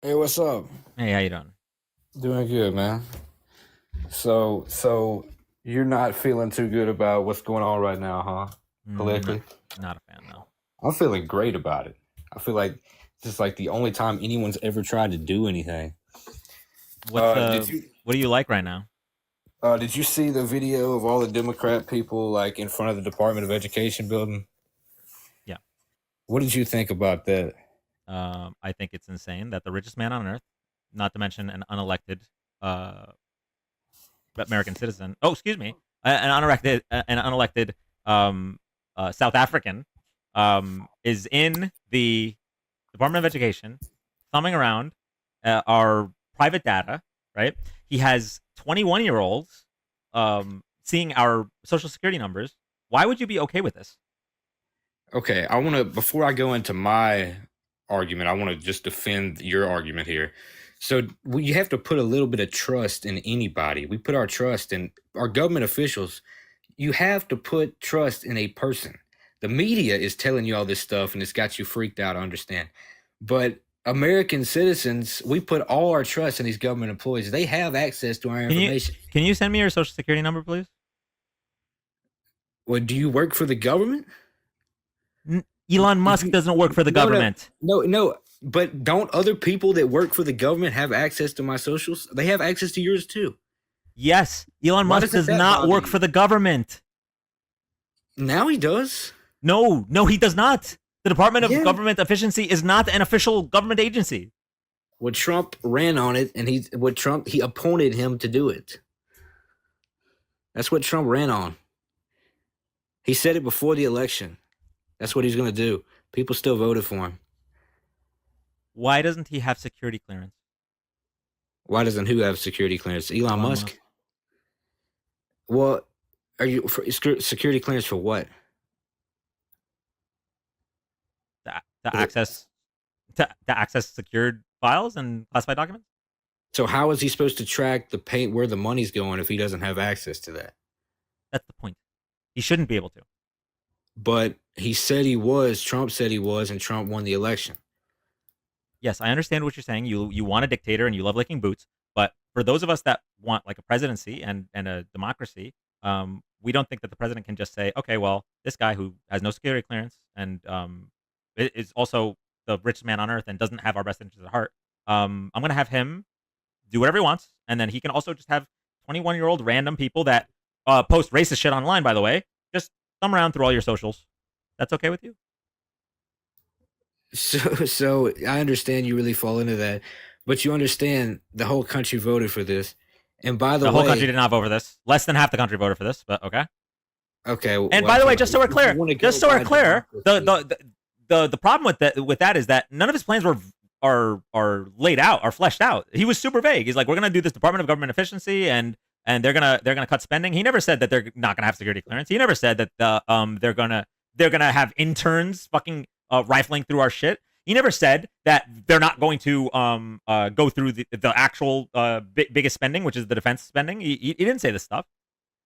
Hey, what's up? Hey, how you doing? Doing good, man. So you're not feeling too good about what's going on right now, huh? Not, Politically? not a fan, no. I'm feeling great about it. I feel like this is like the only time anyone's ever tried to do anything. What's Did you what do you like right now? did you see the video of all the Democrat people like in front of the Department of Education building? Yeah. What did you think about that? I think it's insane that the richest man on earth, not to mention an unelected uh American citizen. Oh, excuse me, an unelected South African, is in the Department of Education, thumbing around our private data. Right? He has 21-year-olds seeing our social security numbers. Why would you be okay with this? Okay, I want to before I go into my argument, I want to just defend your argument here. So we have to put a little bit of trust in anybody. We put our trust in our government officials. You have to put trust in a person. The media is telling you all this stuff and it's got you freaked out, I understand. But American citizens, we put all our trust in these government employees. They have access to our Can you information. can you send me your social security number, please? Well, do you work for the government? Elon Did Musk you doesn't work for the no, no, government. no. But don't other people that work for the government have access to my socials? They have access to yours too. Yes, Elon Why Musk doesn't does that not bother work you? for the government. Now he does. No, no, he does not. The Department of Yeah. Government Efficiency is not an official government agency. Well, Trump ran on it, and he appointed him to do it. That's what Trump ran on. He said it before the election. That's what he's going to do. People still voted for him. Why doesn't he have security clearance? Why doesn't who have security clearance? Elon Elon Musk. Musk. Well, are you for security clearance for what? To access to access secured files and classified documents? So how is he supposed to track the paint where the money's going if he doesn't have access to that? That's the point. He shouldn't be able to. But he said he was. Trump said he was, and Trump won the election. Yes, I understand what you're saying. You want a dictator and you love licking boots, but for those of us that want like a presidency and a democracy, we don't think that the president can just say, okay, well, this guy who has no security clearance and is also the richest man on earth and doesn't have our best interests at heart. I'm gonna have him do whatever he wants, and then he can also just have 21-year-old random people that post racist shit online. By the way, just thumb around through all your socials. That's okay with you? So I understand you really fall into that, but you understand the whole country voted for this. And by the The whole country way, did not vote for this. Less than half the country voted for this, but okay. okay, And well, by the way, fine. just so we're If you clear, want to go just so we're by clear, the democracy, the the problem with that is that none of his plans are laid out, are fleshed out. He was super vague. He's like, we're gonna do this Department of Government Efficiency, and they're gonna cut spending. He never said that they're not gonna have security clearance. He never said that they're gonna have interns fucking rifling through our shit. He never said that they're not going to go through the actual biggest spending, which is the defense spending. He didn't say this stuff.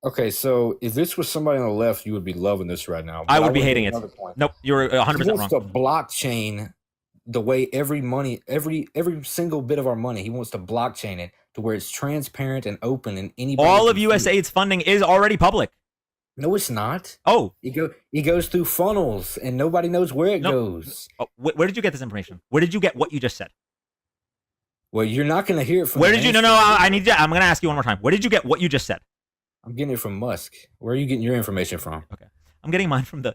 okay. So if this was somebody on the left, you would be loving this right now. I But I would be want to hating do it. another point. Nope, you're He 100% wants wrong. to blockchain the way every money, every single bit of our money. He wants to blockchain it to where it's transparent and open, and anybody All of can see it. USAID's funding is already public. No, it's not. Oh, He goes through funnels, and nobody knows where it no. goes. Oh, where did you get this information? Where did you get what you just said? Well, you're not going to hear it from Where the did you? No, no. mainstream I media. need to. I'm going to ask you one more time. Where did you get what you just said? I'm getting it from Musk. Where are you getting your information from? Okay, I'm getting mine from the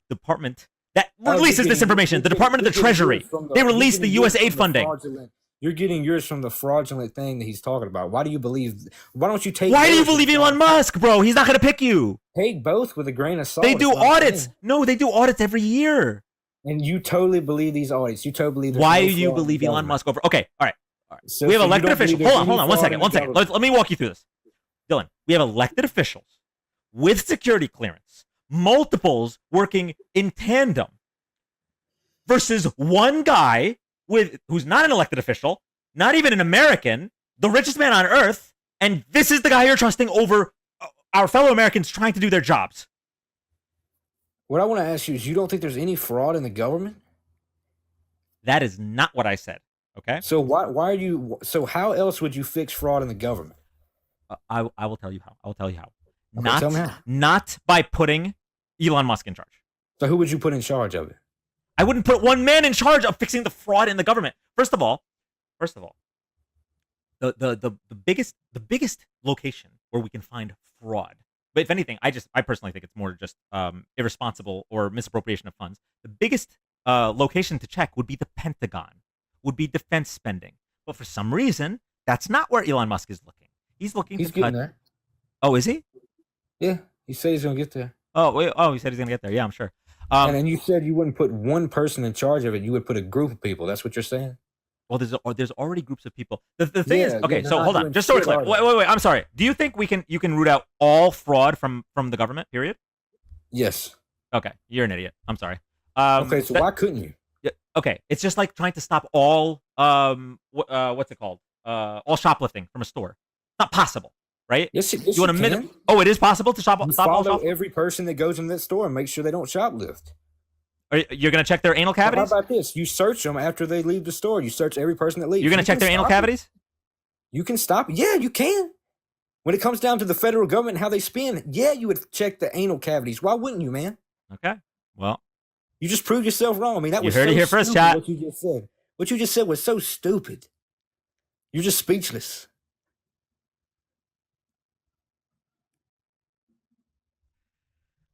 department that Oh, releases this information. The Department of the Treasury. They you're release getting the yours USAID from the funding. fraudulent. You're getting yours from the fraudulent thing that he's talking about. Why do you believe? Why don't you take? Why do you theirs with believe a Elon grain of salt? Musk, bro? He's not going to pick you. Take both with a grain of salt. They It's do what I'm audits. saying. No, they do audits every year. And you totally believe these audits. You totally believe there's Why no do you fraud in the believe Elon government. Musk over? Okay, all right. All right. So, We have so you elected don't believe officials. there's Hold on, any hold on. One fraud second. in the One second. government. Let me walk you through this. Dylan, we have elected officials with security clearance, multiples working in tandem, versus one guy who's not an elected official, not even an American, the richest man on earth, and this is the guy you're trusting over our fellow Americans trying to do their jobs. What I want to ask you is, you don't think there's any fraud in the government? That is not what I said. Okay. So why are you? So how else would you fix fraud in the government? I will tell you how. I will tell you how. Okay, tell me how. Not by putting Elon Musk in charge. So who would you put in charge of it? I wouldn't put one man in charge of fixing the fraud in the government. First of all, the biggest location where we can find fraud. But if anything, I personally think it's more just irresponsible or misappropriation of funds. The biggest location to check would be the Pentagon, would be defense spending. But for some reason, that's not where Elon Musk is looking. He's looking He's to getting cut. there. Oh, is he? Yeah, he said he's gonna get there. Oh, wait. Oh, he said he's gonna get there. Yeah, I'm sure. And then you said you wouldn't put one person in charge of it. You would put a group of people. That's what you're saying? Well, there's already groups of people. The thing is, okay. they're So not hold on, doing just so it's shit, clear. are they? Wait. I'm sorry. Do you think you can root out all fraud from the government? Period. Yes. Okay, you're an idiot. I'm sorry. Okay, so why couldn't you? Okay, it's just like trying to stop all what's it called? All shoplifting from a store. It's not possible, right? Yes, You want to Oh, it is possible to stop all follow shoplifting. every person that goes in that store and make sure they don't shoplift. You're gonna check their anal How cavities? about this? You search them after they leave the store. You search every person that leaves. You're gonna You check can their anal stop it. cavities? You can stop it. Yeah, you can. When it comes down to the federal government and how they spend, yeah, you would check the anal cavities. Why wouldn't you, man? Okay. Well, You just proved yourself wrong. I mean, that you was heard so it here first, stupid, chat. what you just said. What you just said was so stupid. You're just speechless.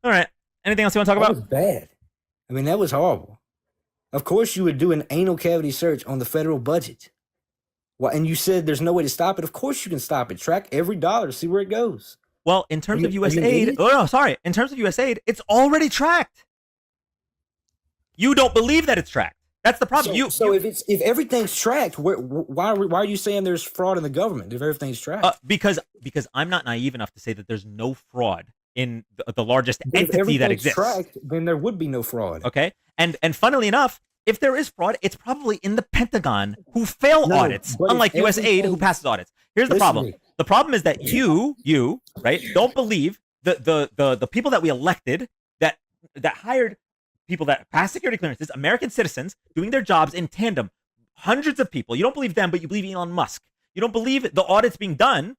All right. Anything else you want to talk That about? was bad. I mean, that was horrible. Of course, you would do an anal cavity search on the federal budget. Well, and you said there's no way to stop it. Of course, you can stop it. Track every dollar, see where it goes. Well, in terms of Are U.S. you an aid, idiot? oh no, sorry. In terms of U.S. aid, it's already tracked. You don't believe that it's tracked. That's the problem. If everything's tracked, why are you saying there's fraud in the government if everything's tracked? Because I'm not naive enough to say that there's no fraud in the largest But if entity that everything's exists. tracked, then there would be no fraud. Okay, and funnily enough, if there is fraud, it's probably in the Pentagon who fail No, audits, but if unlike U.S. aid who everything- passes audits. Here's the Listen to problem. me. The problem is that you right don't believe the people that we elected that hired people that pass security clearances, American citizens doing their jobs in tandem, hundreds of people. You don't believe them, but you believe Elon Musk. You don't believe the audits being done.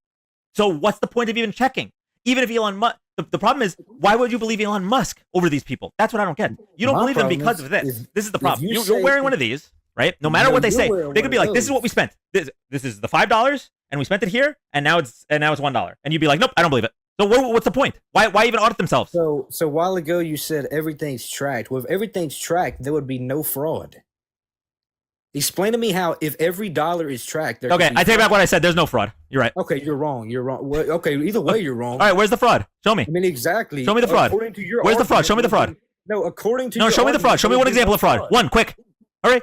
So what's the point of even checking? Even if Elon Musk, the problem is, why would you believe Elon Musk over these people? That's what I don't get. You don't My believe them problem because is- of this. is This is the if problem. you You're say- wearing one of these, right? No matter No, what they you're say, wearing they could one be of like, "This is those. what we spent. This is the $5, and we spent it here, and now it's $1." And you'd be like, "Nope, I don't believe it." So what's the point? Why even audit themselves? So a while ago you said everything's tracked. Well, if everything's tracked, there would be no fraud. Explain to me how, if every dollar is tracked, there Okay, could be I take fraud. back what I said. There's no fraud. You're right. Okay, you're wrong. You're wrong. Well, okay, either way, you're wrong. All right, where's the fraud? Show me. I mean, exactly. Show me the fraud. According to your Where's the fraud? argument, Show me the fraud. No, according to No, your show me the fraud. argument, Show me there one would be example no of fraud. One, quick. Hurry.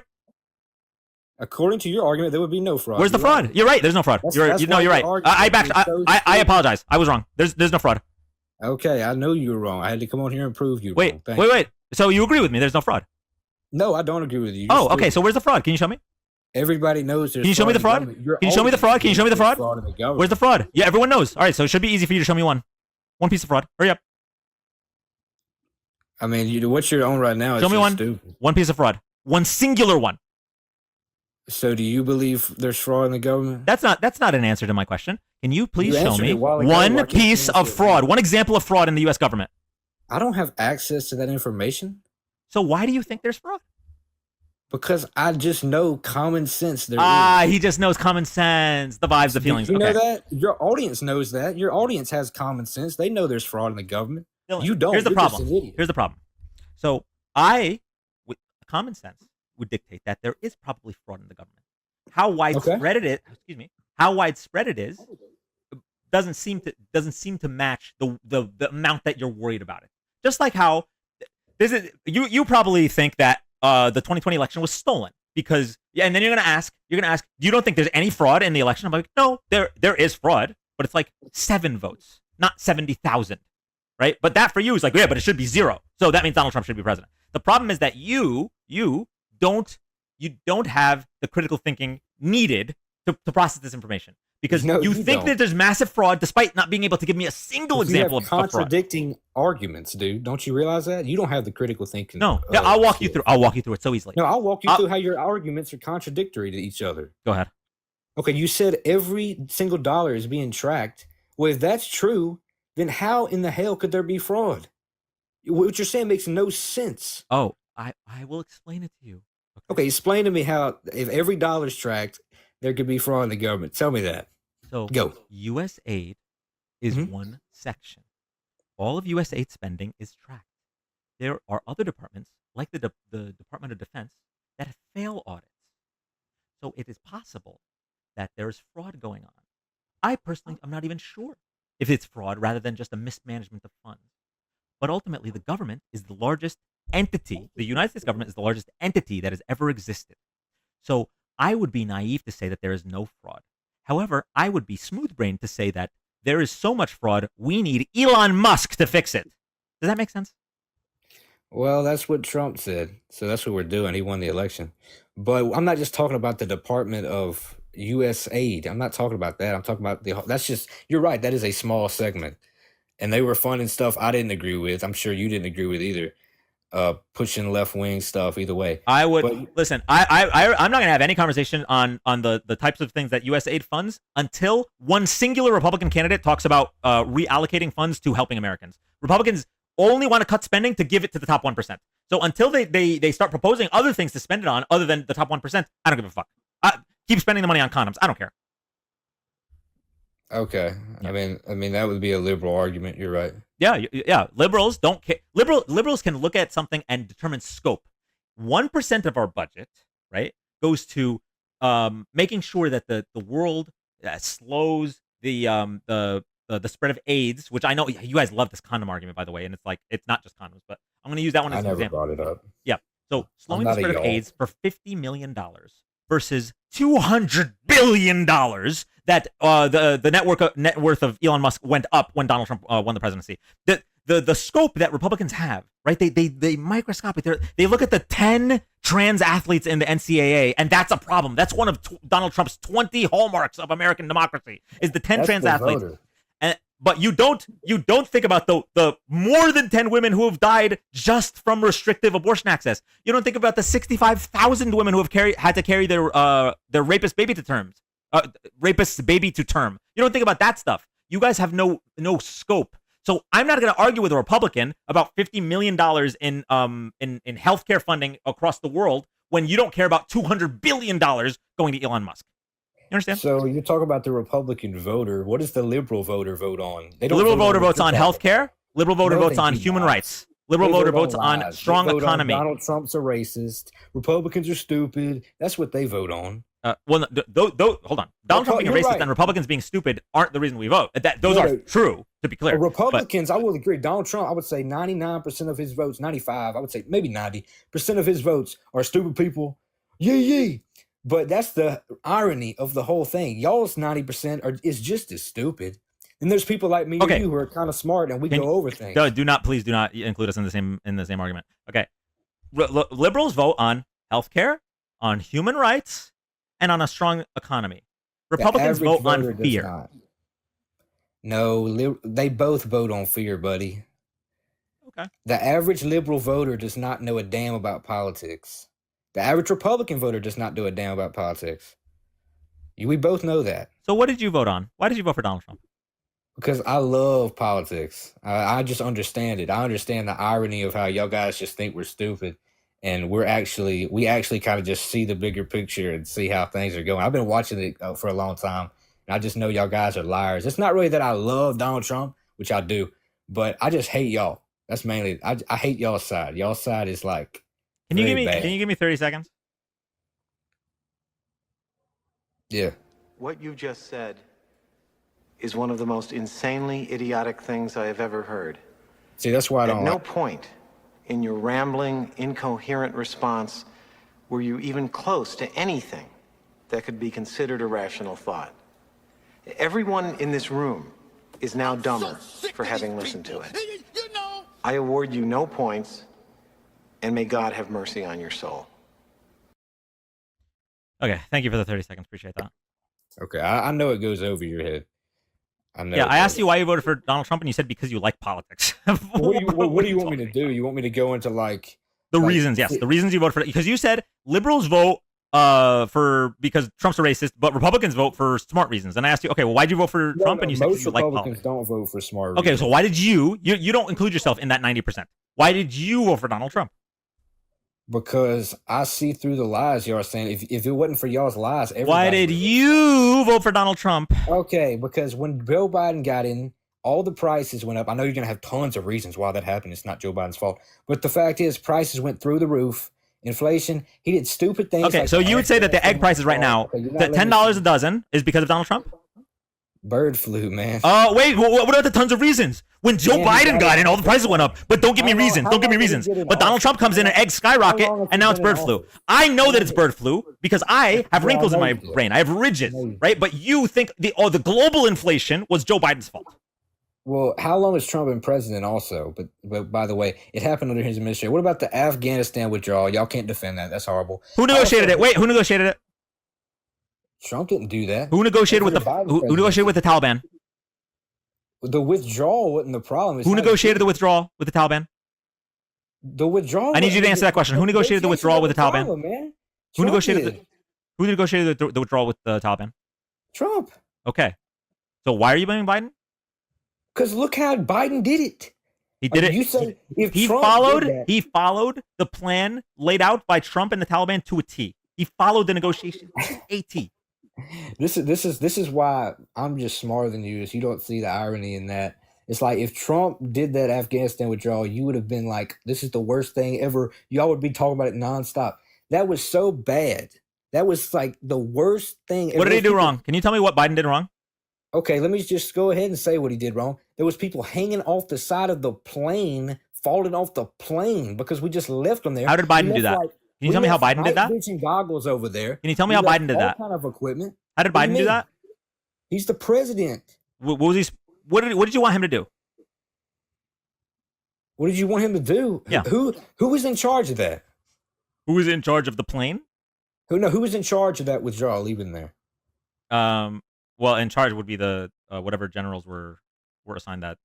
According to your argument, there would be no fraud. Where's the You're right. fraud? You're right. There's no fraud. That's You're why right. your argument is so I stupid. apologize. I was wrong. There's no fraud. Okay, I know you were wrong. I had to come on here and prove you were wrong. Thank you. Wait. So you agree with me? There's no fraud. No, I don't agree with you. You're Oh, okay. stupid. So where's the fraud? Can you show me? Everybody knows there's Can you show me the fraud fraud? in government. You're Can you show me the always fraud? Can you show me the there's fraud? in the government. Where's the fraud? Yeah, everyone knows. All right, so it should be easy for you to show me one piece of fraud. Hurry up. I mean, what you're on right now is Show me just one. stupid. One piece of fraud. One singular one. So, do you believe there's fraud in the government? That's not an answer to my question. Can you please You show answered me it a while ago. Why one can't you piece answer of it? fraud, one example of fraud in the U.S. government? I don't have access to that information So why do you think there's fraud? because I just know common sense. There Ah, is. he just knows common sense, the vibes, the Did feelings. you know Okay. that? Your audience knows that. Your audience has common sense. They know there's fraud in the government. Dylan, You don't. Here's the You're just problem. an idiot. Here's the problem. So with common sense, would dictate that there is probably fraud in the government. How widespread it is, how widespread it is, doesn't seem to match the amount that you're worried about it. Just like how this is, you probably think that the 2020 election was stolen because and then you're gonna ask, you don't think there's any fraud in the election? I'm like, no, there is fraud, but it's like 7 votes, not 70,000. Right? But that for you is like, yeah, but it should be 0. So that means Donald Trump should be president. The problem is that you don't have the critical thinking needed to process this information. Because No, you you think don't. that there's massive fraud despite not being able to give me a single You example have of fraud. contradicting arguments, dude. Don't you realize that? You don't have the critical thinking. No, yeah, I'll walk you through. I'll walk you through it so easily. No, I'll walk you through how your arguments are contradictory to each other. Go ahead. Okay, you said every single dollar is being tracked. Well, if that's true, then how in the hell could there be fraud? What you're saying makes no sense. Oh, I will explain it to you. Okay, explain to me how if every dollar's tracked, there could be fraud in the government. Tell me that. So Go. U.S. aid is one section. All of U.S. aid spending is tracked. There are other departments, like the Department of Defense, that fail audits. So it is possible that there is fraud going on. I personally am not even sure if it's fraud rather than just a mismanagement of funds. But ultimately, the government is the largest entity. The United States government is the largest entity that has ever existed. So I would be naive to say that there is no fraud. However, I would be smooth-brained to say that there is so much fraud, we need Elon Musk to fix it. Does that make sense? Well, that's what Trump said. So that's what we're doing. He won the election. But I'm not just talking about the Department of U.S. aid. I'm not talking about that. I'm talking about that's just, you're right. That is a small segment. And they were funding stuff I didn't agree with. I'm sure you didn't agree with either. Pushing left wing stuff either way. I would listen. I'm not gonna have any conversation on the types of things that U.S. aid funds until one singular Republican candidate talks about reallocating funds to helping Americans. Republicans only want to cut spending to give it to the top 1%. So until they start proposing other things to spend it on other than the top 1%, I don't give a fuck. Keep spending the money on condoms. I don't care. Okay. Yeah. I mean that would be a liberal argument. You're right. Yeah. Liberals don't care. Liberals can look at something and determine scope. 1% of our budget, right, goes to making sure that the world slows the spread of AIDS, which I know you guys love this condom argument, by the way, and it's like it's not just condoms, but I'm going to use that one as an example. I never brought it up. Yeah. So slowing the spread of AIDS for $50 million versus $200 billion that the net worth of Elon Musk went up when Donald Trump won the presidency. The scope that Republicans have, right? They microscopic. They look at the 10 trans athletes in the NCAA, and that's a problem. That's one of Donald Trump's 20 hallmarks of American democracy is the 10 trans athletes. But you don't think about the more than 10 women who have died just from restrictive abortion access. You don't think about the 65,000 women who have had to carry their rapist baby to term. You don't think about that stuff. You guys have no scope. So I'm not going to argue with a Republican about $50 million in healthcare funding across the world when you don't care about $200 billion going to Elon Musk. You understand? So you're talking about the Republican voter. What does the liberal voter vote on? The liberal voter votes on healthcare. Liberal voter votes on human rights. Liberal voter votes on strong economy. Donald Trump's a racist. Republicans are stupid. That's what they vote on. Hold on. Donald Trump being a racist and Republicans being stupid aren't the reason we vote. Those are true, to be clear. Republicans, I will agree. Donald Trump, I would say 99% of his votes, 95, I would say maybe 90% of his votes are stupid people. Yee. But that's the irony of the whole thing. Y'all's 90% is just as stupid. And there's people like me and you who are kind of smart and we go over things. Please do not include us in the same argument. Okay. Liberals vote on healthcare, on human rights, and on a strong economy. Republicans vote on fear. No, they both vote on fear, buddy. Okay. The average liberal voter does not know a damn about politics. The average Republican voter does not do a damn about politics. We both know that. So what did you vote on? Why did you vote for Donald Trump? Because I love politics. I just understand it. I understand the irony of how y'all guys just think we're stupid. And we actually kind of just see the bigger picture and see how things are going. I've been watching it for a long time. And I just know y'all guys are liars. It's not really that I love Donald Trump, which I do. But I just hate y'all. That's mainly, I hate y'all's side. Y'all's side is like, Can you give me 30 seconds? Yeah. What you just said is one of the most insanely idiotic things I have ever heard. See, that's why I don't At no point in your rambling, incoherent response were you even close to anything that could be considered a rational thought. Everyone in this room is now dumber for having listened to it. I award you no points, and may God have mercy on your soul. Okay, thank you for the 30 seconds. Appreciate that. Okay, I know it goes over your head. I know Yeah, it I asked does. you why you voted for Donald Trump, and you said because you like politics. What What do are you you want me to talking do? about? You want me to go into The reasons, yes, the reasons you voted for it, because you said liberals vote for because Trump's a racist, but Republicans vote for smart reasons. And I asked you, okay, well, why'd you vote for no, Trump? no, And you said because most you like Republicans politics. don't vote for smart Okay, so reasons. why did you don't include yourself in that 90%? Why did you vote for Donald Trump? Because I see through the lies y'all are saying. If it wasn't for y'all's lies, Why everybody did would. you vote for Donald Trump? Okay, because when Joe Biden got in, all the prices went up. I know you're gonna have tons of reasons why that happened. It's not Joe Biden's fault, but the fact is, prices went through the roof. Inflation. He did stupid things. Okay, like so you would say that the egg prices right now, Okay, you're not the letting me $10 a finish. dozen, is because of Donald Trump? Bird flu, man. Wait, what about the tons of reasons? When Joe Man, he Biden got got it. in, all the prices went up. But don't give me How long- reasons. how Don't give me long did he reasons. get in But Donald office? Trump comes in and eggs skyrocket, long has he and now been it's in bird flu. office? I know that it's Yeah. bird flu because I have Yeah, wrinkles I in know my you do. brain. I have ridges, I know you do. right? But you think the global inflation was Joe Biden's fault. Well, how long has Trump been president also? But by the way, it happened under his administration. What about the Afghanistan withdrawal? Y'all can't defend that. That's horrible. Who negotiated it? Wait, who negotiated it? Trump didn't do that. Who negotiated with the Biden who negotiated with the Taliban? The withdrawal wasn't the problem. It's Who not negotiated the good. withdrawal with the Taliban? The withdrawal? I need you to answer that question. Who negotiated the withdrawal with the Taliban? Problem, man. Who Trump negotiated did. who negotiated the withdrawal with the Taliban? Trump. Okay. So why are you blaming Biden? Because look how Biden did it. He did it. You say if He Trump followed did that, he followed the plan laid out by Trump and the Taliban to a T. He followed the negotiation to a T. this is why I'm just smarter than you. Is you don't see the irony in that. It's like if Trump did that Afghanistan withdrawal, you would have been like, "This is the worst thing ever." Y'all would be talking about it nonstop. That was so bad. That was like the worst thing. What did he do wrong? Can you tell me what Biden did wrong? Okay, let me just go ahead and say what he did wrong. There was people hanging off the side of the plane, falling off the plane because we just left them there. How did Biden do that? Can you tell me how Biden did that? Night vision goggles over there. Can you tell me how Biden did that? All kind of equipment. How did What do you Biden do mean? that? He's the president. What was he? What did you want him to do? What did you want him to do? Yeah. Who was in charge of that? Who was in charge of the plane? Who was in charge of that withdrawal leaving there? Well, in charge would be the whatever generals were assigned that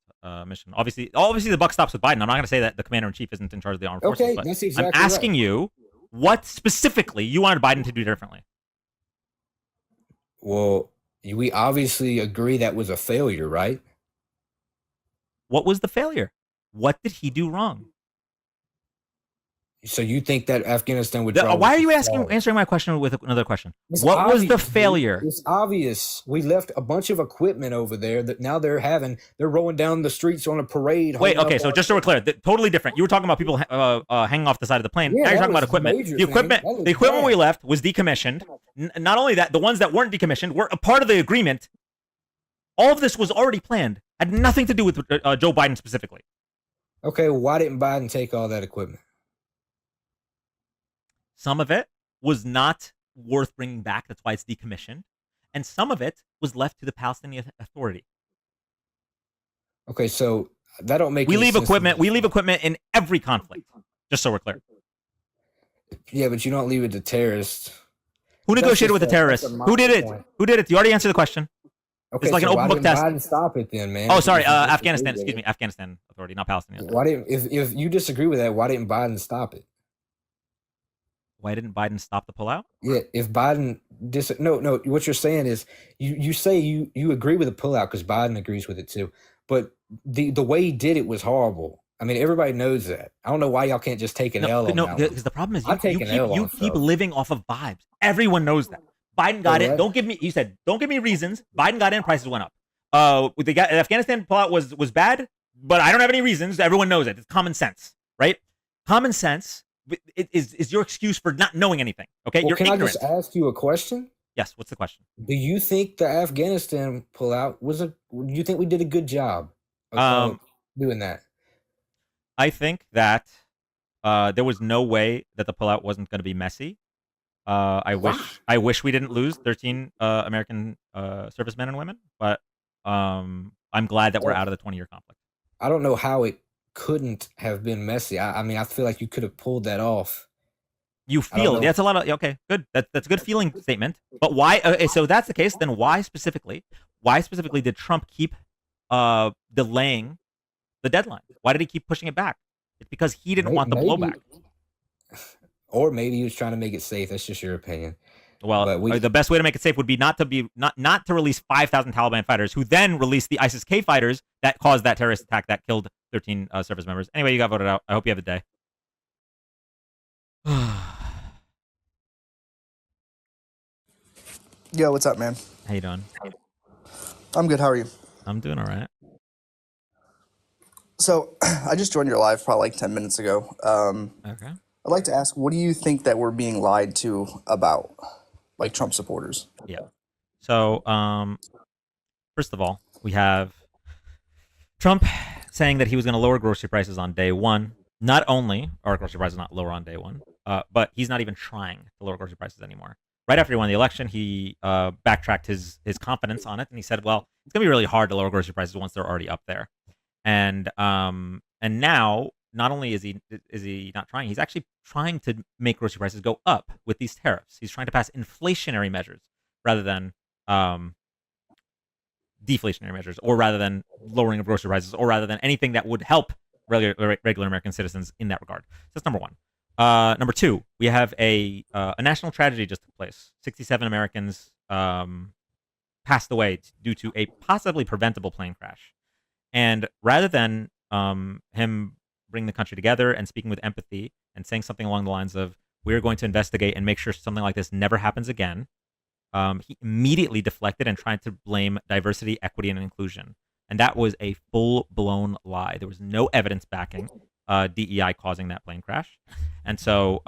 mission. Obviously, the buck stops with Biden. I'm not going to say that the commander in chief isn't in charge of the armed forces. Okay, But that's exactly I'm asking right. you what specifically you wanted Biden to do differently. Well, we obviously agree that was a failure, right? What was the failure? What did he do wrong? So you think that Afghanistan withdrawal? Why are you was flawed? answering my question with another question? It's What was the obvious, dude. failure? It's obvious. We left a bunch of equipment over there that now they're rolling down the streets on a parade. Wait, holding okay, up so our- just so we're clear, totally different. You were talking about people hanging off the side of the plane. Yeah, Now you're that talking about was a equipment. major The thing. equipment, That was the equipment we bad. left was decommissioned. Not only that, the ones that weren't decommissioned were a part of the agreement. All of this was already planned. Had nothing to do with Joe Biden specifically. Okay, well, why didn't Biden take all that equipment? Some of it was not worth bringing back. That's why it's decommissioned. And some of it was left to the Palestinian Authority. Okay, so that don't make We any leave sense to equipment. me. We leave equipment in every conflict. Just so we're clear. Yeah, but you don't leave it to terrorists. Who That's negotiated just with the a- that's terrorists? a Who did it? minor point. Who did it? You already answered the question. Okay, like an so open why book didn't test. Biden stop it then, man? Oh, sorry, If you disagree Afghanistan. with Excuse it. me, Afghanistan Authority, not Palestinian Authority. Why didn't if you disagree with that? Why didn't Biden stop it? Why didn't Biden stop the pullout? Yeah, if Biden no, what you're saying is you say you agree with the pullout because Biden agrees with it too, but the way he did it was horrible. I mean, everybody knows that. I don't know why y'all can't just take an L on that one. Because the problem is I'll take an L you on keep stuff. living off of vibes. Everyone knows that. Biden got Yeah. it. Don't give me. You said don't give me reasons. Biden got in. Prices went up. The Afghanistan pullout was bad, but I don't have any reasons. Everyone knows it. It's common sense, right? Common sense is your excuse for not knowing anything. Okay, Well, you're can ignorant. I just ask you a question? Yes. What's the question? Do you think the Afghanistan pullout do you think we did a good job of doing that? I think that there was no way that the pullout wasn't going to be messy. I wish we didn't lose 13 American servicemen and women, but I'm glad that we're out of the 20-year conflict. I don't know how it couldn't have been messy. I mean, I feel like you could have pulled that off. You I don't feel know. that's a lot of okay, good. That's a good feeling statement. But why? So that's the case. Then why specifically? Why specifically did Trump keep delaying the deadline? Why did he keep pushing it back? It's because he didn't want the Maybe, blowback. or maybe he was trying to make it safe. That's just your opinion. Well, But we, the best way to make it safe would be not to release 5,000 Taliban fighters, who then released the ISIS-K fighters that caused that terrorist attack that killed 13 service members. Anyway, you got voted out. I hope you have a day. Yo, what's up, man? How you doing? I'm good. How are you? I'm doing all right. So, I just joined your live probably like 10 minutes ago. Okay. I'd like to ask, what do you think that we're being lied to about, like Trump supporters? Yeah. So, first of all, we have Trump saying that he was going to lower grocery prices on day one. Not only are grocery prices not lower on day one, but he's not even trying to lower grocery prices anymore. Right after he won the election, he backtracked his confidence on it, and he said, "Well, it's going to be really hard to lower grocery prices once they're already up there." And now, not only is he not trying, he's actually trying to make grocery prices go up with these tariffs. He's trying to pass inflationary measures rather than deflationary measures, or rather than lowering of grocery prices, or rather than anything that would help regular American citizens in that regard. So that's number one. Number two, we have a national tragedy just took place. 67 Americans passed away due to a possibly preventable plane crash. And rather than him bringing the country together and speaking with empathy and saying something along the lines of, we're going to investigate and make sure something like this never happens again, he immediately deflected and tried to blame diversity, equity, and inclusion. And that was a full-blown lie. There was no evidence backing DEI causing that plane crash. And so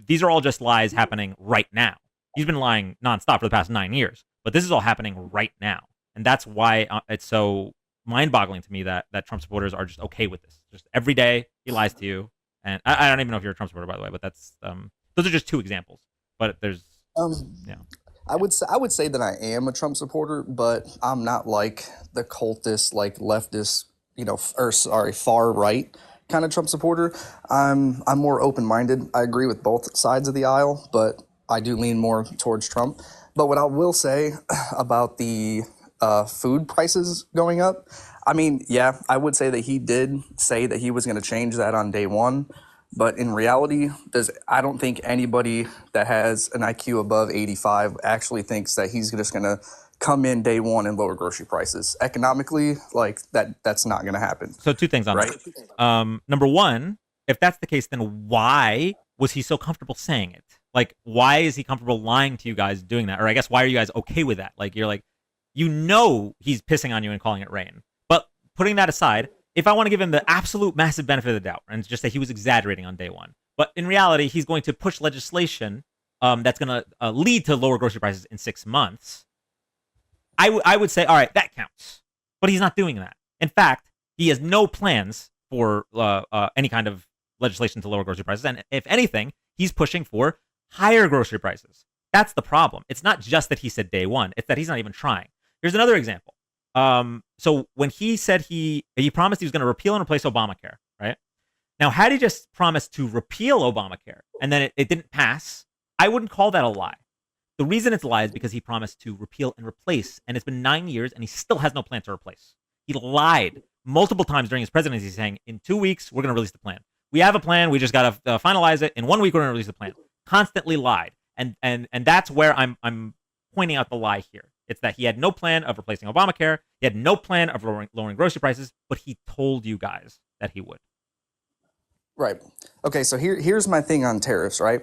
these are all just lies happening right now. He's been lying nonstop for the past 9 years, but this is all happening right now. And that's why it's so mind-boggling to me that Trump supporters are just okay with this. Just every day he lies to you. And I don't even know if you're a Trump supporter, by the way, but that's those are just two examples. But there's yeah. I would say that I am a Trump supporter, but I'm not like the cultist, like leftist, far right kind of Trump supporter. I'm more open-minded. I agree with both sides of the aisle, but I do lean more towards Trump. But what I will say about the food prices going up, I mean, yeah, I would say that he did say that he was going to change that on day one. But in reality, I don't think anybody that has an IQ above 85 actually thinks that he's just going to come in day one and lower grocery prices. Economically, like that's not going to happen. So two things on that. Number one, if that's the case, then why was he so comfortable saying it? Like, why is he comfortable lying to you guys doing that? Or I guess, why are you guys okay with that? Like, you're like, he's pissing on you and calling it rain. But putting that aside, if I want to give him the absolute massive benefit of the doubt and just say he was exaggerating on day one, but in reality, he's going to push legislation that's going to lead to lower grocery prices in 6 months, I would say, all right, that counts. But he's not doing that. In fact, he has no plans for any kind of legislation to lower grocery prices. And if anything, he's pushing for higher grocery prices. That's the problem. It's not just that he said day one. It's that he's not even trying. Here's another example. So when he said he promised he was going to repeal and replace Obamacare, right? Now, had he just promised to repeal Obamacare and then it didn't pass, I wouldn't call that a lie. The reason it's a lie is because he promised to repeal and replace, and it's been 9 years and he still has no plan to replace. He lied multiple times during his presidency saying, in 2 weeks, we're going to release the plan. We have a plan. We just got to finalize it. In 1 week, we're going to release the plan. Constantly lied. And that's where I'm pointing out the lie here. It's that he had no plan of replacing Obamacare. He had no plan of lowering grocery prices, but he told you guys that he would. Right. Okay, so here's my thing on tariffs, right?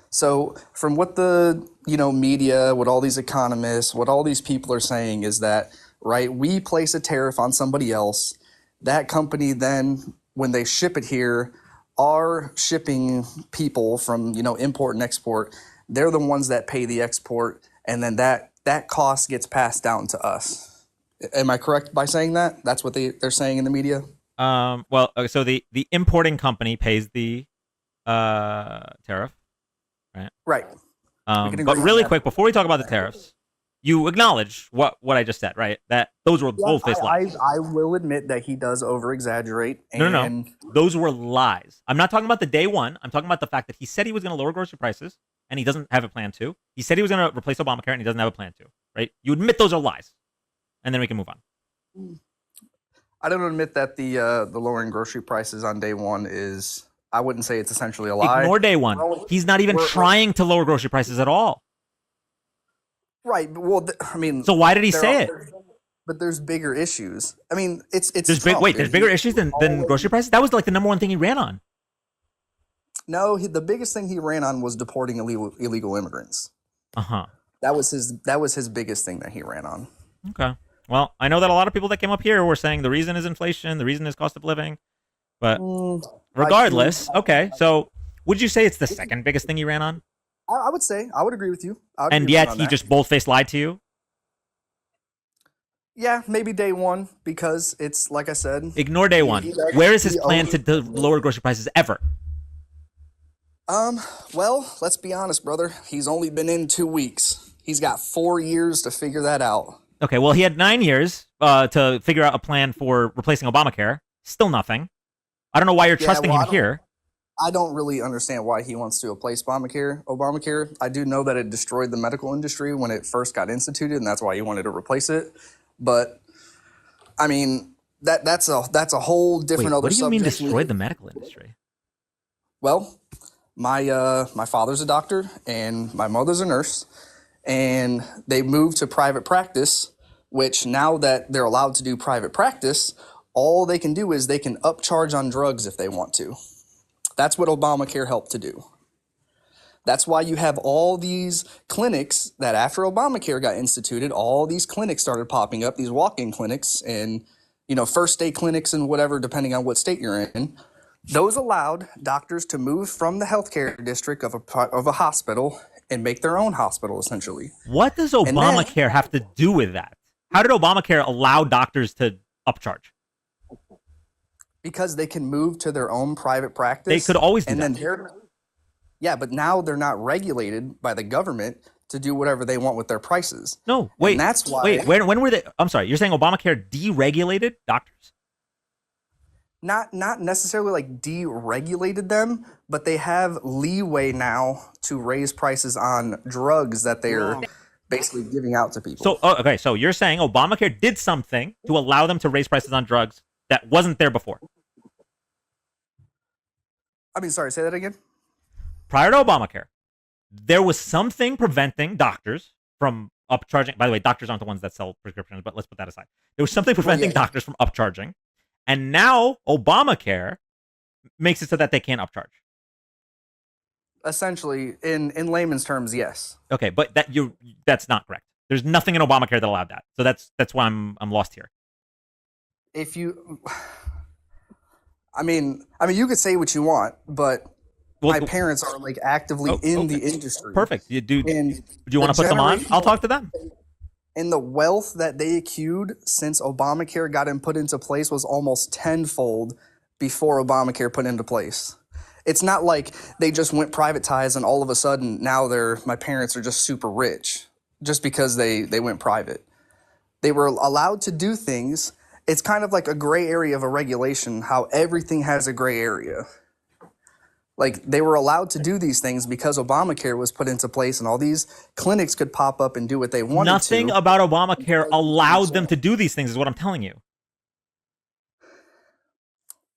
So from what the media, what all these economists, what all these people are saying is that, right, we place a tariff on somebody else. That company then, when they ship it here, our shipping people from, import and export, they're the ones that pay the export, and then that cost gets passed down to us. Am I correct by saying that? That's what they're saying in the media? Well, so the importing company pays the tariff, right? Right. But really quick, before we talk about the tariffs, You acknowledge what I just said, right? That those were Yeah, bold-faced lies. I will admit that he does over exaggerate, No. and Those were lies. I'm not talking about the day one. I'm talking about the fact that he said he was going to lower grocery prices, and he doesn't have a plan to. He said he was going to replace Obamacare, and he doesn't have a plan to. Right? You admit those are lies, and then we can move on. I don't admit that the lowering grocery prices on day one is. I wouldn't say it's essentially a lie. Ignore day one. He's not even trying to lower grocery prices at all. Right. Well, I mean. So why did he say it? But there's bigger issues. I mean, it's. There's bigger issues than grocery prices. That was like the number one thing he ran on. No, the biggest thing he ran on was deporting illegal immigrants. Uh-huh. That was his biggest thing that he ran on. Okay. Well, I know that a lot of people that came up here were saying the reason is inflation, the reason is cost of living. But regardless, okay. So would you say it's the second biggest thing he ran on? I would say, I would agree with you. And yet he just bold-faced lied to you? Yeah, maybe day one, because it's, like I said. Ignore day one. Where is his plan to lower grocery prices ever? Well, let's be honest, brother. He's only been in 2 weeks. He's got 4 years to figure that out. Okay, well, he had 9 years to figure out a plan for replacing Obamacare. Still nothing. I don't know why you're trusting him here. I don't really understand why he wants to replace Obamacare. I do know that it destroyed the medical industry when it first got instituted, and that's why he wanted to replace it. But I mean, that's a whole different other subject. What do you mean destroyed the medical industry? Well, my father's a doctor and my mother's a nurse, and they moved to private practice, which now that they're allowed to do private practice, all they can do is they can upcharge on drugs if they want to. That's what Obamacare helped to do. That's why you have all these clinics that after Obamacare got instituted, all these clinics started popping up, these walk-in clinics and, first day clinics and whatever, depending on what state you're in. Those allowed doctors to move from the healthcare district of a hospital and make their own hospital, essentially. What does Obamacare have to do with that? How did Obamacare allow doctors to upcharge? Because they can move to their own private practice. They could always do that. Yeah, but now they're not regulated by the government to do whatever they want with their prices. No, wait. And that's why. Wait, when were they? I'm sorry. You're saying Obamacare deregulated doctors? Not necessarily like deregulated them, but they have leeway now to raise prices on drugs that they're basically giving out to people. So, okay, so you're saying Obamacare did something to allow them to raise prices on drugs that wasn't there before? I mean, sorry, say that again? Prior to Obamacare, there was something preventing doctors from upcharging. By the way, doctors aren't the ones that sell prescriptions, but let's put that aside. There was something preventing doctors from upcharging. And now Obamacare makes it so that they can't upcharge. Essentially, in layman's terms, yes. Okay, but that's not correct. There's nothing in Obamacare that allowed that. So that's why I'm lost here. If you, I mean, you could say what you want, but my parents are like actively in the industry. Perfect. Do you want to put them on? I'll talk to them. And the wealth that they accrued since Obamacare got put into place was almost tenfold before Obamacare put into place. It's not like they just went privatized and all of a sudden now my parents are just super rich just because they went private. They were allowed to do things. It's kind of like a gray area of a regulation, how everything has a gray area. Like they were allowed to do these things because Obamacare was put into place and all these clinics could pop up and do what they wanted to. Nothing about Obamacare allowed them to do these things is what I'm telling you.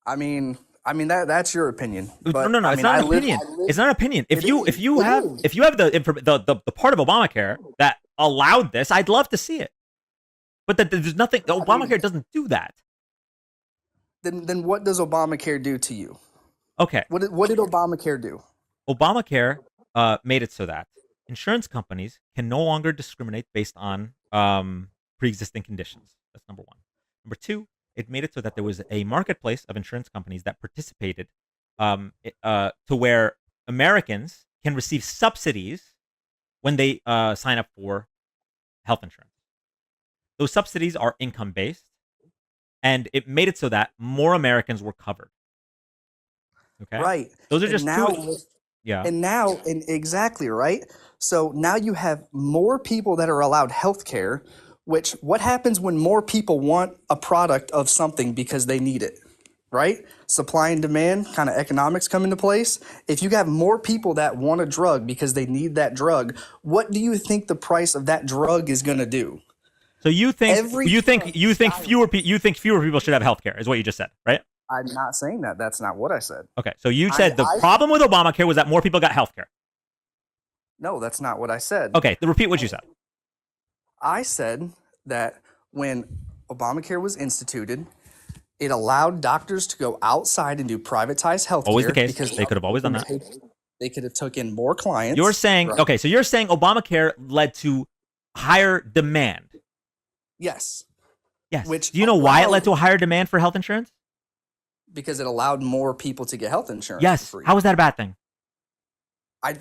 I mean that's your opinion. But, no, it's not an opinion. It's not an opinion. If you have the part of Obamacare that allowed this, I'd love to see it. But there's nothing. Obamacare doesn't do that. Then what does Obamacare do to you? Okay. What did Obamacare do? Obamacare made it so that insurance companies can no longer discriminate based on pre-existing conditions. That's number one. Number two, it made it so that there was a marketplace of insurance companies that participated to where Americans can receive subsidies when they sign up for health insurance. Those subsidies are income-based, and it made it so that more Americans were covered. Okay. Right. Those are just now, two. Yeah. And now, and exactly right. So now you have more people that are allowed health care, which what happens when more people want a product of something because they need it, right? Supply and demand kind of economics come into place. If you have more people that want a drug because they need that drug, what do you think the price of that drug is going to do? So you think Every you think drug you think skyrockets. you think fewer people should have health care is what you just said, right? I'm not saying that. That's not what I said. Okay. So you I, said the I problem with Obamacare was that more people got health care. no, that's not what I said. Okay. Repeat what you said. I said that when Obamacare was instituted, it allowed doctors to go outside and do privatized healthcare. Always the case. Because They could have always done that. they could have took in more clients. You're saying, right? okay, so you're saying Obamacare led to higher demand. Yes. Yes. Which Do you know why it led allowed- to a higher demand for health insurance? Because it allowed more people to get health insurance Yes. for free. How is that a bad thing?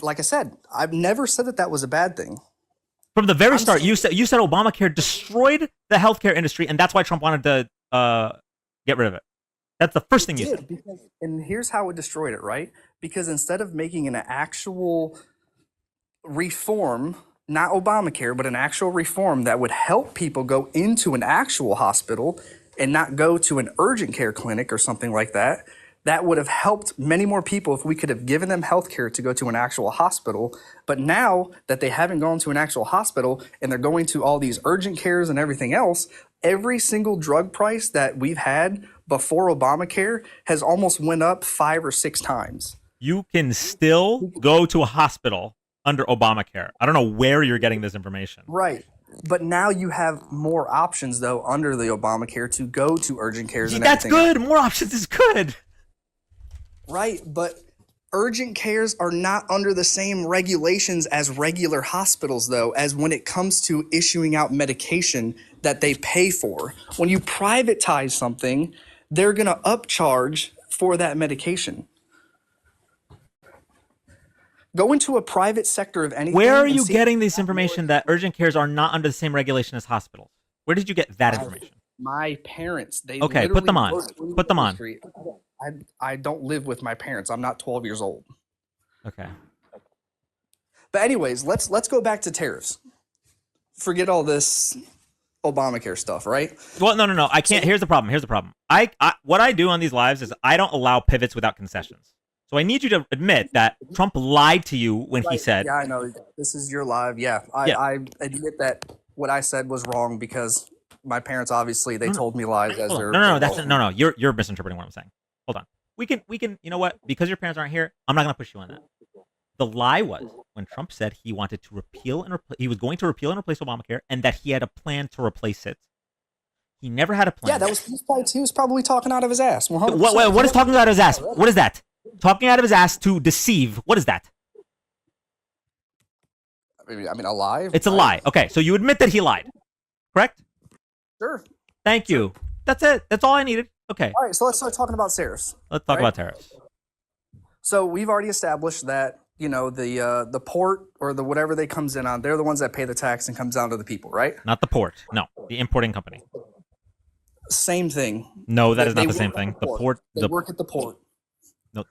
Like I said, I've never said that that was a bad thing. From the very I'm start, saying- you said Obamacare destroyed the healthcare industry, and that's why Trump wanted to get rid of it. That's the first thing you said. And here's how it destroyed it, right? Because instead of making an actual reform, not Obamacare, but an actual reform that would help people go into an actual hospital and not go to an urgent care clinic or something like that, that would have helped many more people if we could have given them health care to go to an actual hospital. But now that they haven't gone to an actual hospital and they're going to all these urgent cares and everything else, every single drug price that we've had before Obamacare has almost went up 5 or 6 times. You can still go to a hospital under Obamacare. I don't know where you're getting this information. Right. But now you have more options, though, under the Obamacare to go to urgent cares and That's everything. good. More options is good. Right, but urgent cares are not under the same regulations as regular hospitals, though, as when it comes to issuing out medication that they pay for. When you privatize something, they're going to upcharge for that medication. Go into a private sector of anything. Where are and you see- getting this information that urgent cares are not under the same regulation as hospitals? Where did you get that information? My parents, they Okay, put literally them on. work in the Put them on. industry. I don't live with my parents. I'm not 12 years old. Okay. But anyways, let's go back to tariffs. Forget all this Obamacare stuff, right? Well, no. I can't. Here's the problem. What I do on these lives is I don't allow pivots without concessions. So I need you to admit that Trump lied to you when he said, Yeah, I know. This is your live. Yeah, I admit that what I said was wrong because my parents, obviously, they told me lies as Hold their... on. No. You're misinterpreting what I'm saying. Hold on. We can. You know what? Because your parents aren't here, I'm not gonna push you on that. The lie was when Trump said he wanted to he was going to repeal and replace Obamacare, and that he had a plan to replace it. He never had a plan. Yeah, he was probably talking out of his ass. 100%. What is talking out of his ass? What is that? Talking out of his ass to deceive. What is that? I mean, a lie? It's a lie. Okay, so you admit that he lied, correct? Sure. Thank you. That's it. That's all I needed. Okay. All right, so let's start talking about tariffs. Let's talk about tariffs. So we've already established that, the port or the whatever they comes in on, they're the ones that pay the tax and comes down to the people, right? Not the port. No, the importing company. Same thing. No, that is They not the same work thing. at The port. They work at the port. No.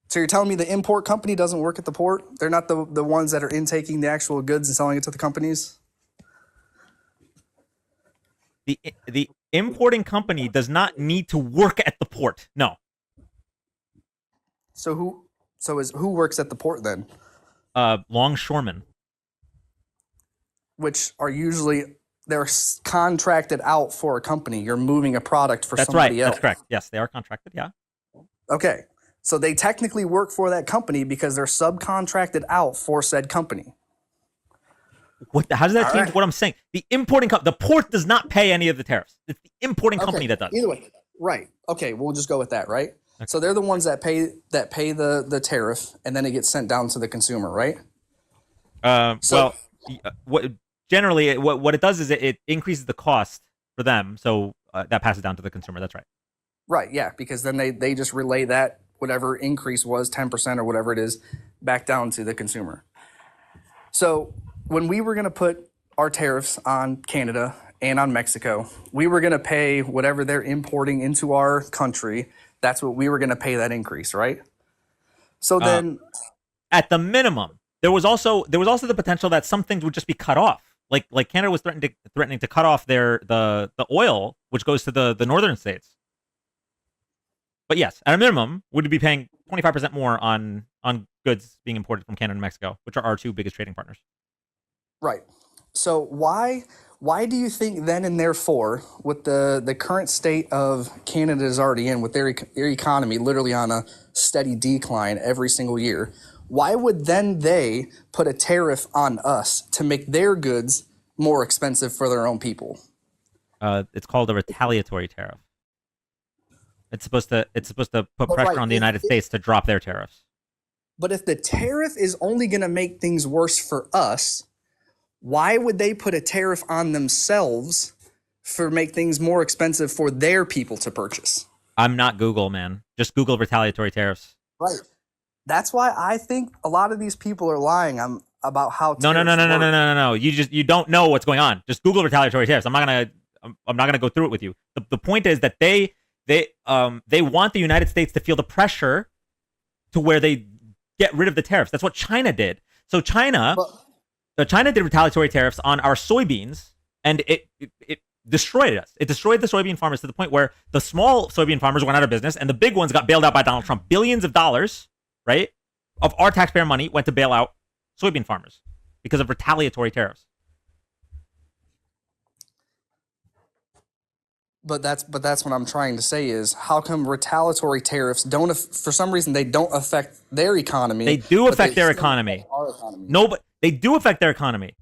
So you're telling me the import company doesn't work at the port? They're not the ones that are intaking the actual goods and selling it to the companies? The importing company does not need to work at the port. No. So who works at the port then? Longshoremen. Which are usually they're contracted out for a company. You're moving a product for That's somebody right. else. That's correct. Yes, they are contracted. Yeah. Okay. So they technically work for that company because they're subcontracted out for said company. How does that change right. what I'm saying? The port does not pay any of the tariffs. It's the importing company that does. Either way. Right. Okay, we'll just go with that, right? Okay. So they're the ones that pay the tariff and then it gets sent down to the consumer, right? Generally what it does is it increases the cost for them, so that passes down to the consumer. That's right. Right, yeah, because then they just relay that whatever increase was 10% or whatever it is back down to the consumer. So when we were going to put our tariffs on Canada and on Mexico, we were going to pay whatever they're importing into our country. That's what we were going to pay that increase, right? So Uh, then, at the minimum, there was also the potential that some things would just be cut off. Like Canada was threatening to cut off the oil which goes to the northern states. But yes, at a minimum, would be paying 25% more on goods being imported from Canada and Mexico, which are our two biggest trading partners. right. So why do you think then and therefore, with the current state of Canada is already in, with their economy literally on a steady decline every single year, why would then they put a tariff on us to make their goods more expensive for their own people? It's called a retaliatory tariff. It's supposed to put But pressure right, on the United States to drop their tariffs. but if the tariff is only going to make things worse for us, why would they put a tariff on themselves for make things more expensive for their people to purchase? I'm not Google, man. Just Google retaliatory tariffs. Right. That's why I think a lot of these people are lying about how No. tariffs work. No. You don't know what's going on. Just Google retaliatory tariffs. I'm not gonna go through it with you. The point is that they want the United States to feel the pressure to where they get rid of the tariffs. That's what China did. So China did retaliatory tariffs on our soybeans, and it destroyed us. It destroyed the soybean farmers to the point where the small soybean farmers went out of business, and the big ones got bailed out by Donald Trump. Billions of dollars, right, of our taxpayer money went to bail out soybean farmers because of retaliatory tariffs. But that's what I'm trying to say is how come retaliatory tariffs don't for some reason they don't affect their economy? They do but affect they their still economy. affect our economy. No, but they do affect their economy.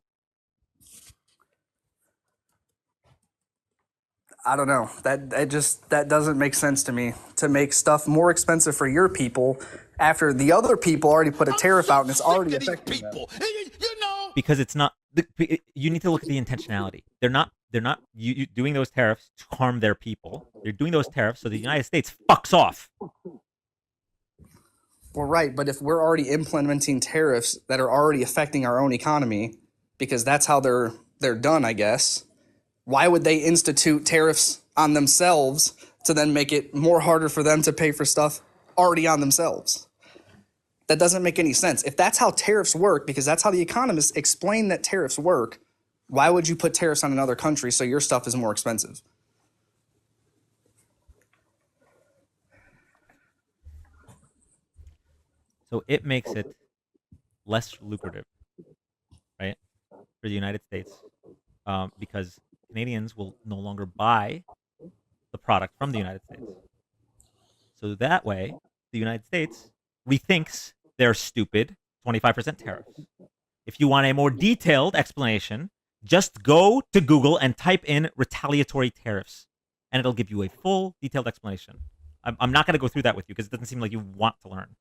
I don't know. That doesn't make sense to me to make stuff more expensive for your people after the other people already put a tariff out and it's already affecting them. Because it's not. You need to look at the intentionality. They're not you doing those tariffs to harm their people. They're doing those tariffs so the United States fucks off. Well, right, but if we're already implementing tariffs that are already affecting our own economy, because that's how they're done, I guess, why would they institute tariffs on themselves to then make it more harder for them to pay for stuff already on themselves? That doesn't make any sense. If that's how tariffs work, because that's how the economists explain that tariffs work, why would you put tariffs on another country so your stuff is more expensive? So it makes it less lucrative, right, for the United States, because Canadians will no longer buy the product from the United States. So that way, the United States rethinks their stupid 25% tariffs. If you want a more detailed explanation, just go to Google and type in retaliatory tariffs, and it'll give you a full, detailed explanation. I'm not going to go through that with you because it doesn't seem like you want to learn.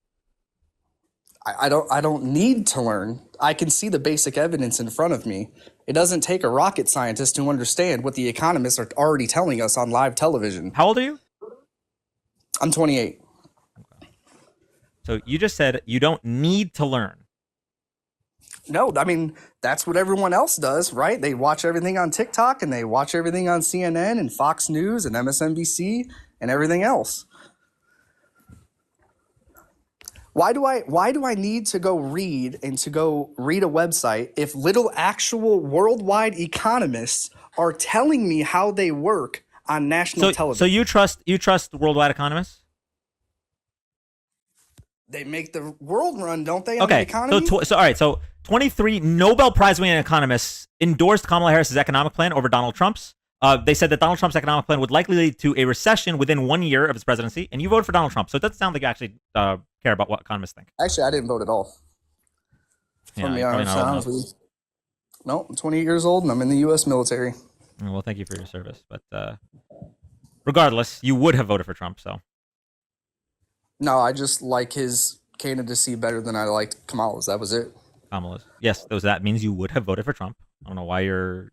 I don't need to learn. I can see the basic evidence in front of me. It doesn't take a rocket scientist to understand what the economists are already telling us on live television. How old are you? I'm 28. So you just said you don't need to learn. No, I mean, that's what everyone else does, right? They watch everything on TikTok and they watch everything on CNN and Fox News and MSNBC and everything else. Why do I need to go read a website if little actual worldwide economists are telling me how they work on national television? So you trust worldwide economists? They make the world run, don't they, on Okay. the economy? So all right. So 23 Nobel Prize winning economists endorsed Kamala Harris's economic plan over Donald Trump's. They said that Donald Trump's economic plan would likely lead to a recession within 1 year of his presidency, and you voted for Donald Trump. So it doesn't sound like you actually care about what economists think. Actually, I didn't vote at all. Yeah, From the you're probably not old honest enough. with you. No, I'm 28 years old and I'm in the U.S. military. Well, thank you for your service, but regardless, you would have voted for Trump. So No, I just like his candidacy better than I liked Kamala's. That was it. Kamala's. Yes, that means you would have voted for Trump. I don't know why you're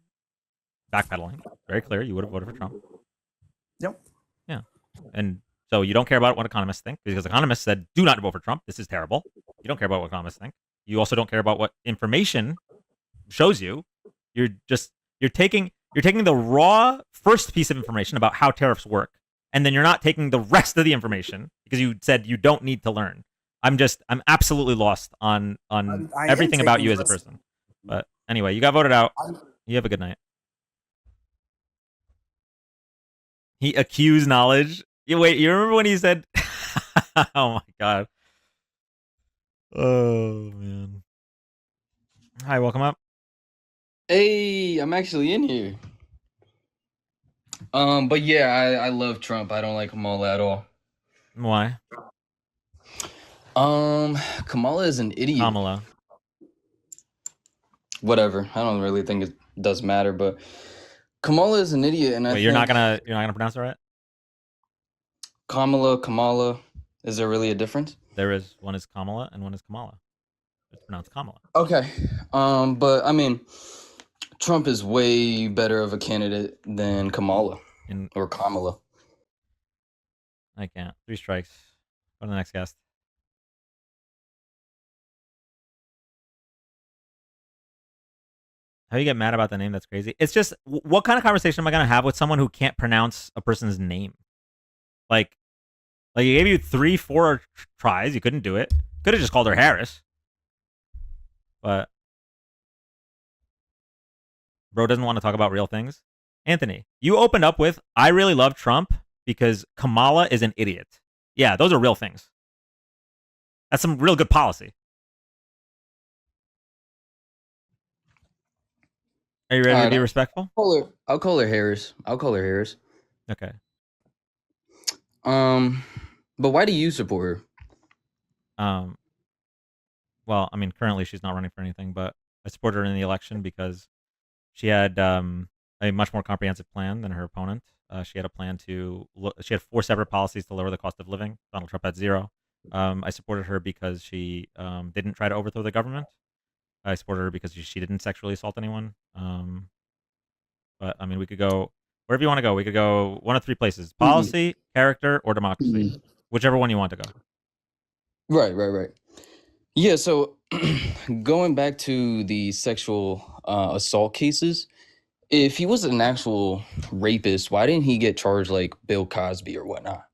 backpedaling. Very clear, you would have voted for Trump. Yep. Yeah, and so you don't care about what economists think because economists said do not vote for Trump. This is terrible. You don't care about what economists think. You also don't care about what information shows you. You're taking the raw first piece of information about how tariffs work, and then you're not taking the rest of the information because you said you don't need to learn. I'm absolutely lost on I am everything about taking you as a risks. person. But anyway, you got voted out. I'm- You have a good night. He accused knowledge. Wait, you remember when he said, "Oh my god." Oh man. Hi, welcome up. Hey, I'm actually in here. But yeah, I love Trump. I don't like Kamala at all. Why? Kamala is an idiot. Kamala. Whatever. I don't really think it does matter, but Kamala is an idiot, and I Wait, think you're not gonna pronounce it right? Kamala. Is there really a difference? There is. One is Kamala and one is Kamala. It's pronounced Kamala. Okay. But I mean, Trump is way better of a candidate than Kamala or Kamala. I can't. 3 strikes. Go to the next guest. How you get mad about the name? That's crazy. It's just, what kind of conversation am I gonna have with someone who can't pronounce a person's name? Like he gave you 3, 4 tries. You couldn't do it. Could have just called her Harris. But bro doesn't want to talk about real things. Anthony, you opened up with, I really love Trump because Kamala is an idiot. Yeah, those are real things. That's some real good policy. Are you ready to be respectful? I'll call her Harris. Okay. But why do you support her? Well, I mean, currently she's not running for anything, but I support her in the election because she had a much more comprehensive plan than her opponent. She had a plan she had 4 separate policies to lower the cost of living. Donald Trump had 0. I supported her because she didn't try to overthrow the government. I supported her because she didn't sexually assault anyone. But I mean, we could go wherever you want to go. We could go one of 3 places: policy, character, or democracy. Whichever one you want to go. Right. Yeah, so going back to the sexual assault cases, if he was an actual rapist, why didn't he get charged like Bill Cosby or whatnot?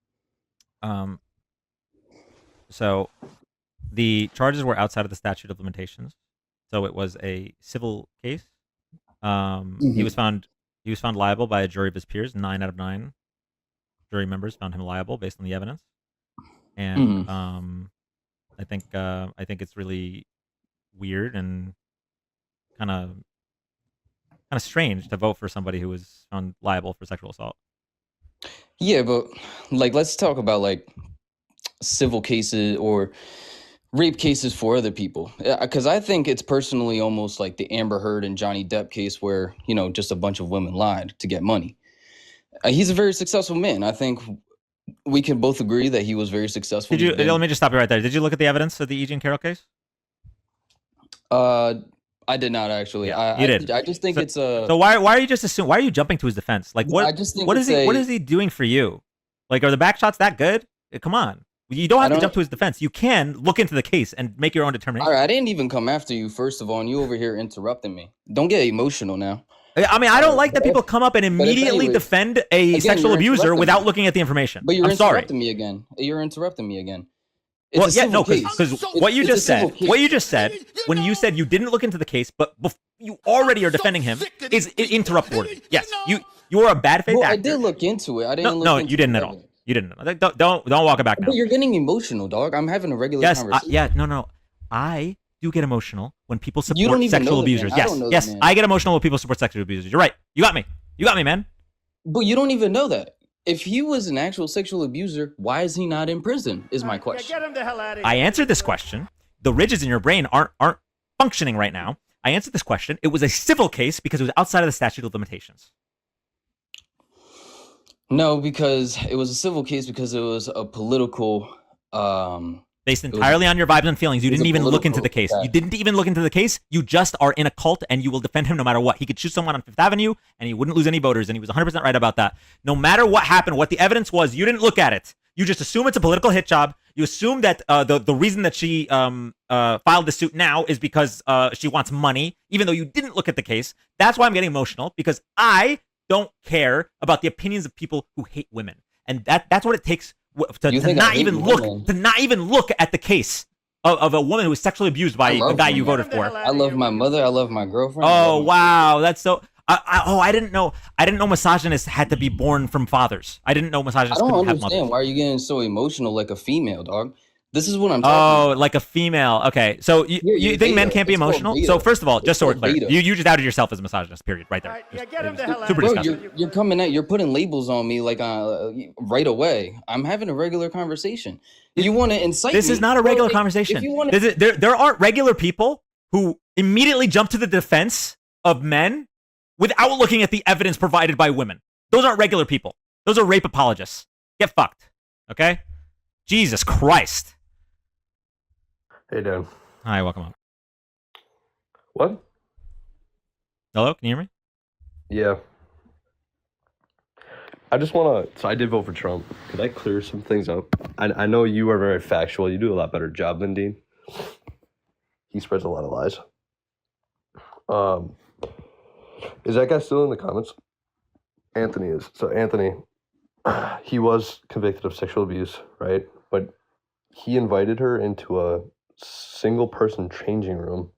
So the charges were outside of the statute of limitations. So it was a civil case. He was found liable by a jury of his peers. 9 out of 9 jury members found him liable based on the evidence. And I think it's really weird and kind of strange to vote for somebody who was found liable for sexual assault. Yeah, but like, let's talk about like civil cases or rape cases for other people, because I think it's personally almost like the Amber Heard and Johnny Depp case where, you know, just a bunch of women lied to get money. He's a very successful man. I think we can both agree that he was very successful. Let me just stop you right there. Did you look at the evidence of the E. Jean Carroll case? I did not actually. Yeah, you did. I just think it's a. So why are you just assuming? Why are you jumping to his defense? Like what? I just think what is he doing for you? Like, are the back shots that good? Come on. You don't have to jump to his defense. You can look into the case and make your own determination. All right, I didn't even come after you, first of all, and you over here interrupting me. Don't get emotional now. I mean, I don't like that people come up and immediately defend a sexual abuser without looking at the information. But you're interrupting me again. You're interrupting me again. Well, yeah, no, because what you just said, when you said you didn't look into the case, but you already are defending him, is interrupt wording. Yes, you are a bad faith actor. I did look into it. I didn't. No, you didn't at all. You didn't. Don't walk it back now. But you're getting emotional, dog. I'm having a regular conversation. No. I do get emotional when people support sexual abusers. Yes, I get emotional when people support sexual abusers. You're right. You got me, man. But you don't even know that. If he was an actual sexual abuser, why is he not in prison? Is my question. Get him the hell out of here. I answered this question. The ridges in your brain aren't functioning right now. I answered this question. It was a civil case because it was outside of the statute of limitations. No, because it was a civil case because it was a political. Based entirely on your vibes and feelings. You didn't even look into the case. You didn't even look into the case. You just are in a cult and you will defend him no matter what. He could shoot someone on Fifth Avenue and he wouldn't lose any voters, and he was 100% right about that. No matter what happened, what the evidence was, you didn't look at it. You just assume it's a political hit job. You assume that the reason that she filed the suit now is because she wants money, even though you didn't look at the case. That's why I'm getting emotional, because I don't care about the opinions of people who hate women. And that's what it takes You think I hate women? to not even look at the case of a woman who was sexually abused by the guy you voted for. I love my mother. I love my girlfriend. Oh wow, that's so. I didn't know. I didn't know misogynists had to be born from fathers. I didn't know I misogynists don't couldn't have understand. mothers. Why are you getting so emotional like a female, dog? This is what I'm talking about. Oh, like a female. Okay, so you think men can't be emotional? So first of all, just so we're clear, you just outed yourself as a misogynist. Period. Right there. Yeah, get him the hell out. Super Bro, disgusting. you're coming at, you're putting labels on me like right away. I'm having a regular conversation. You want to incite me? This is not a regular conversation. If you want to, There aren't regular people who immediately jump to the defense of men without looking at the evidence provided by women. Those aren't regular people. Those are rape apologists. Get fucked. Okay? Jesus Christ. Hey, Dan. Hi, welcome up. What? Hello, can you hear me? Yeah. I just want to. So I did vote for Trump. Could I clear some things up? I know you are very factual. You do a lot better job than Dean. He spreads a lot of lies. Is that guy still in the comments? Anthony is. So Anthony, he was convicted of sexual abuse, right? But he invited her into a single person changing room,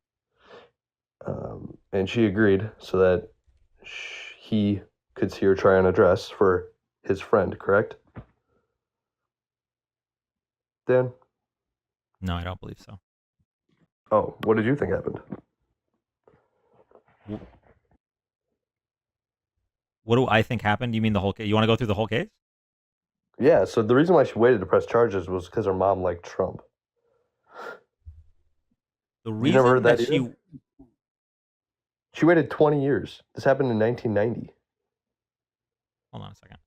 and she agreed so that he could see her try on a dress for his friend, correct? Dan? No, I don't believe so. Oh, what did you think happened? What do I think happened? You mean the whole case? You want to go through the whole case? Yeah, so the reason why she waited to press charges was because her mom liked Trump. The You reason never heard that that she either? She waited 20 years. This happened in 1990. hold on a second.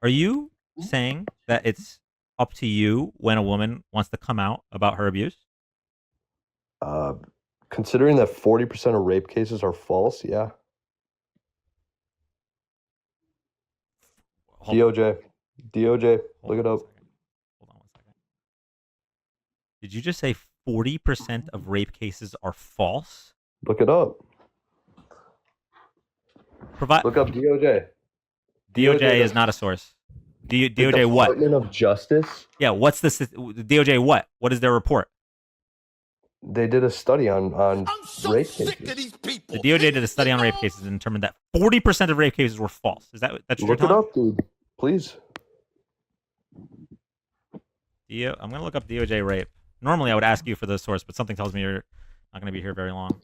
Are you saying that it's up to you when a woman wants to come out about her abuse? Considering that 40% of rape cases are false, yeah. DOJ, look it up. Hold on one second. Did you just say 40% of rape cases are false? Look it up. Provide. Look up DOJ. DOJ is not a source. DOJ what? Department of Justice. Yeah, what's this? DOJ what? What is their report? They did a study on rape cases. The DOJ did a study on rape cases and determined that 40% of rape cases were false. Is that's what Look you're it telling up, dude. Please. I'm gonna look up DOJ rape. Normally, I would ask you for the source, but something tells me you're not gonna be here very long.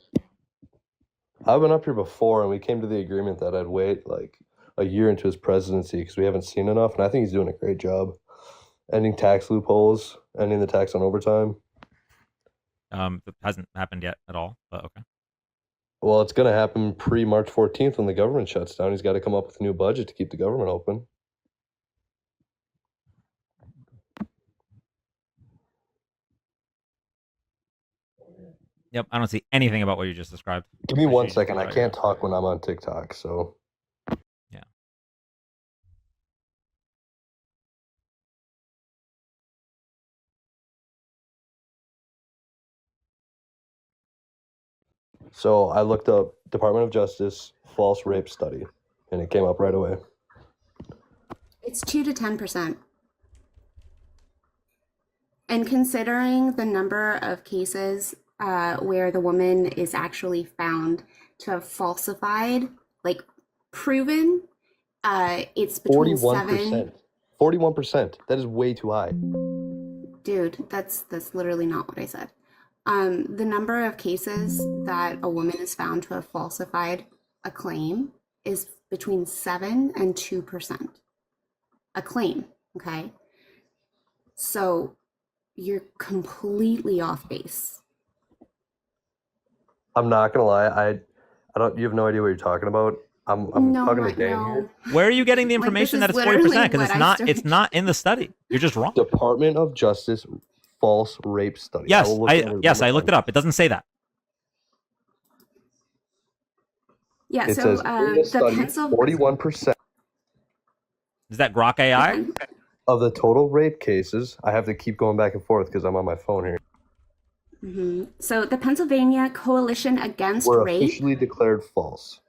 I've been up here before, and we came to the agreement that I'd wait like a year into his presidency because we haven't seen enough, and I think he's doing a great job. Ending tax loopholes, ending the tax on overtime. It hasn't happened yet at all, but okay. Well, it's going to happen pre-March 14th when the government shuts down. He's got to come up with a new budget to keep the government open. Yep, I don't see anything about what you just described. Give me Appreciate one you second. I talking can't about talk when I'm on TikTok, so. Yeah. So I looked up Department of Justice false rape study, and it came up right away. It's 2 to 10%. And considering the number of cases where the woman is actually found to have falsified, like proven, it's between 41%. 41%. That is way too high. Dude, that's literally not what I said. The number of cases that a woman is found to have falsified a claim is between 7 and 2%. A claim, okay? So you're completely off base. I'm not gonna lie. I don't. You have no idea what you're talking about. I'm No, talking to Dan here. Where are you getting the Like, this information is that it's 40%? literally Because what I it's not in the study. You're just wrong. Department of Justice false rape study. Yes, will look I at looked it up. It doesn't say that. Yeah, It so says in the study, 41% Is that Grok AI? of the total rape cases. I have to keep going back and forth because I'm on my phone here. So the Pennsylvania Coalition Against Were Rape, officially declared false.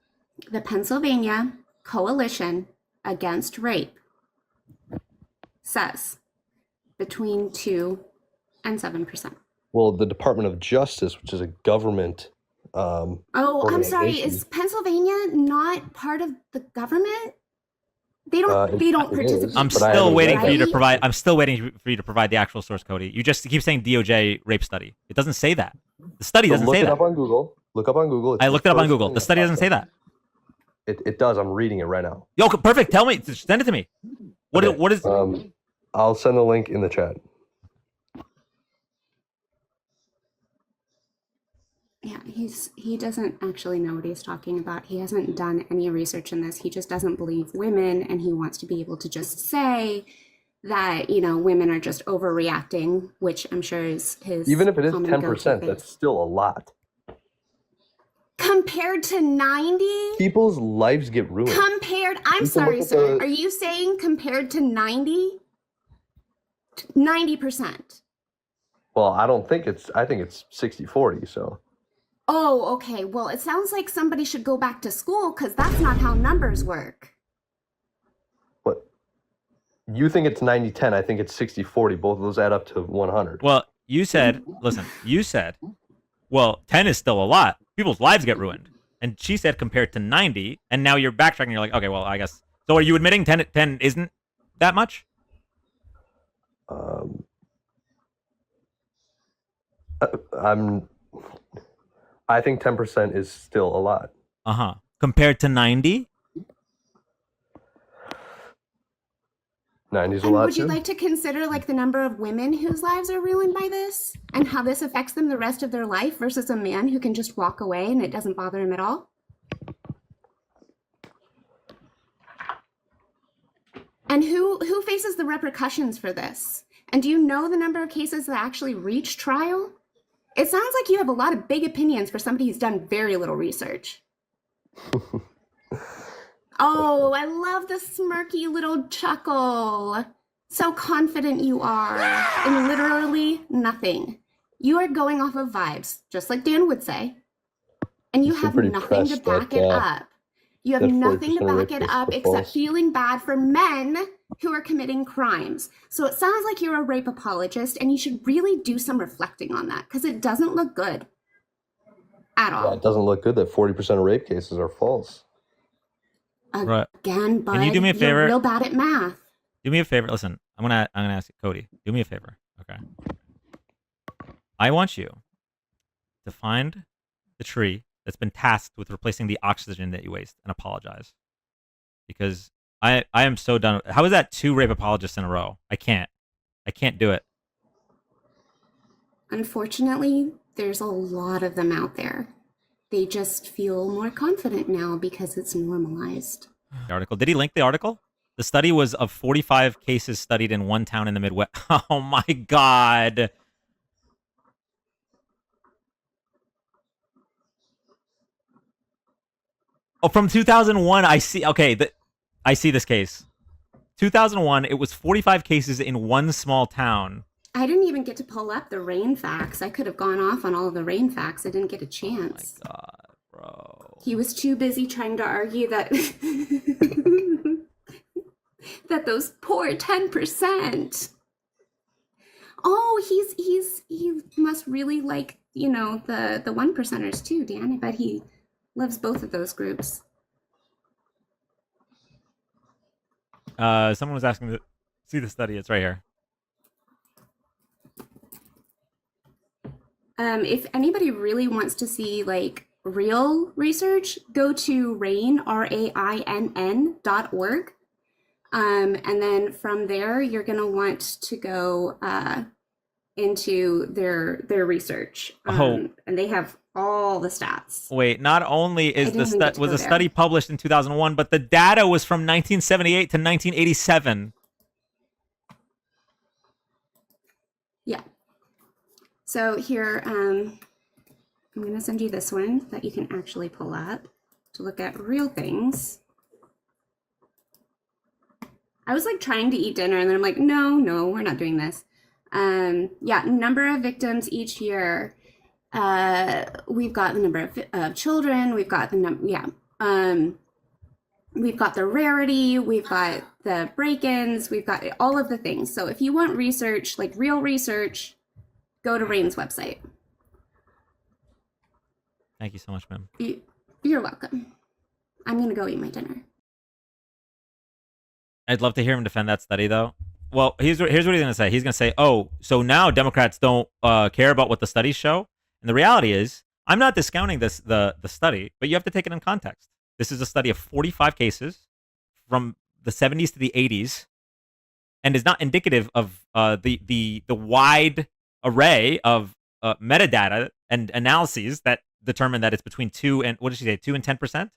the Pennsylvania Coalition Against Rape says between 2 and 7%. Well, the Department of Justice, which is a government Oh, I'm sorry. organization, Is Pennsylvania not part of the government? They don't it participate. is, I'm but I still haven't waiting read for you to that. provide. I'm still waiting for you to provide the actual source, Cody. You just keep saying DOJ rape study. It doesn't say that. The study So doesn't look say it that. up on Google. Look up on Google. It's I the looked it up on first Google. thing The that study pops doesn't say up. that. It does. I'm reading it right now. Yo, perfect. Tell me. Send it to me. Okay, What is? I'll send the link in the chat. Yeah, he doesn't actually know what he's talking about. He hasn't done any research in this. He just doesn't believe women, and he wants to be able to just say that, women are just overreacting, which I'm sure is his Even if it is common 10%, go-to that's phrase. still a lot. Compared to 90? People's lives get ruined. I'm You can sorry, look at sir. the- Are you saying compared to 90? 90%. Well, I think it's 60-40, so. Oh, okay. Well, it sounds like somebody should go back to school because that's not how numbers work. What? You think it's 90-10, I think it's 60-40. Both of those add up to 100. Well, you said. Listen. You said. Well, 10 is still a lot. People's lives get ruined. And she said compared to 90, and now you're backtracking. You're like, okay, well, I guess. So are you admitting 10 isn't that much? I think 10% is still a lot. Compared to 90? 90's a And lot would you too. like to consider like the number of women whose lives are ruined by this and how this affects them the rest of their life versus a man who can just walk away and it doesn't bother him at all? And who faces the repercussions for this? And do you know the number of cases that actually reach trial? It sounds like you have a lot of big opinions for somebody who's done very little research. Oh, I love the smirky little chuckle. So confident you are in literally nothing. You are going off of vibes, just like Dan would say. And you You seem have pretty nothing to pressed back that, it up. You have that nothing to 40% of back rape it cases up are except false. feeling bad for men who are committing crimes. So it sounds like you're a rape apologist, and you should really do some reflecting on that because it doesn't look good at all. Yeah, it doesn't look good that 40% of rape cases are false. Right. Again, bud, Can you do me a favor? you're real bad at math. Do me a favor. Listen, I'm gonna ask you, Cody. Do me a favor, okay? I want you to find the tree that's been tasked with replacing the oxygen that you waste and apologize, because I am so done. How is that 2 rape apologists in a row? I can't do it. Unfortunately, there's a lot of them out there. They just feel more confident now because it's normalized. The article. Did he link the article? The study was of 45 cases studied in one town in the Midwest. Oh my God. Oh, from 2001, I see. Okay, I see this case. 2001, it was 45 cases in one small town. I didn't even get to pull up the rain facts. I could have gone off on all of the rain facts. I didn't get a chance. Oh my God, bro. He was too busy trying to argue that that those poor 10%. Oh, he must really like, the 1%ers too, Dan. I bet he loves both of those groups. Someone was asking to see the study. It's right here. If anybody really wants to see like real research, go to RAINN, RAINN.org. And then from there, you're going to want to go into their research. And they have all the stats. Wait, not only is didn't even get to was go a study there. published in 2001, but the data was from 1978 to 1987. Yeah. So here, I'm going to send you this one that you can actually pull up to look at real things. I was like trying to eat dinner and then I'm like, no, we're not doing this. Yeah, number of victims each year. We've got the number of children. We've got the number, yeah. we've got the rarity, we've got the break-ins, we've got all of the things. So if you want research, like real research, go to Rain's website. Thank you so much, ma'am. You're welcome. I'm going to go eat my dinner. I'd love to hear him defend that study, though. Well, here's what he's going to say. He's going to say, oh, so now Democrats don't care about what the studies show. And the reality is, I'm not discounting the study, but you have to take it in context. This is a study of 45 cases from the 70s to the 80s, and is not indicative of the wide array of metadata and analyses that determine that it's between 2 and, what did she say, 2 and 10%?